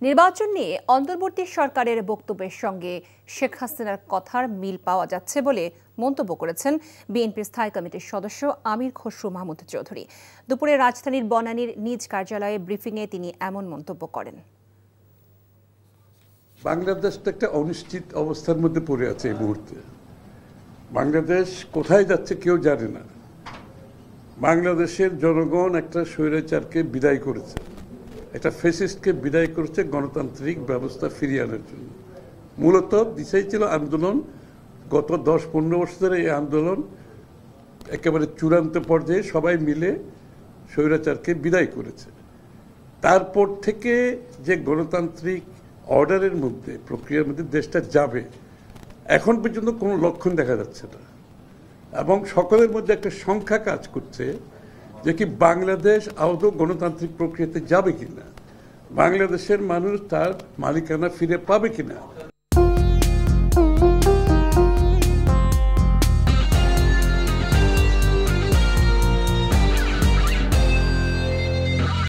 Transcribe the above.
নির্বাচন নিয়ে অন্তর্বর্তী সরকারের বক্তব্যের সঙ্গে শেখ হাসিনার কথার মিল পাওয়া যাচ্ছে বলে মন্তব্য করেছেন বিএনপির স্থায়ী কমিটির সদস্য আমির খসরু মাহমুদ চৌধুরী। দুপুরে রাজধানীর বনানীর নিজ কার্যালয়ে ব্রিফিংয়ে তিনি এমন মন্তব্য করেন। বাংলাদেশ তো একটা অনিশ্চিত অবস্থার মধ্যে পড়ে আছে এই মুহূর্তে। বাংলাদেশ কোথায় যাচ্ছে কেউ জানে না। বাংলাদেশের জনগণ একটা স্বৈরাচারকে বিদায় করেছে, একটা ফ্যাসিস্টকে বিদায় করেছে গণতান্ত্রিক ব্যবস্থা ফিরিয়ে আনার জন্য। মূলত দিশাই ছিল আন্দোলন। গত 10-15 বছর ধরে এই আন্দোলন একেবারে চূড়ান্ত পর্যায়ে সবাই মিলে স্বৈরাচারকে বিদায় করেছে। তারপর থেকে যে গণতান্ত্রিক অর্ডারের মধ্যে প্রক্রিয়ার মধ্যে দেশটা যাবে, এখন পর্যন্ত কোনো লক্ষণ দেখা যাচ্ছে না। এবং সকলের মধ্যে একটা সংখ্যা কাজ করছে যে কি বাংলাদেশ আদৌ গণতান্ত্রিক প্রক্রিয়াতে যাবে কিনা, বাংলাদেশের মানুষ তার মালিকানা ফিরে পাবে কিনা।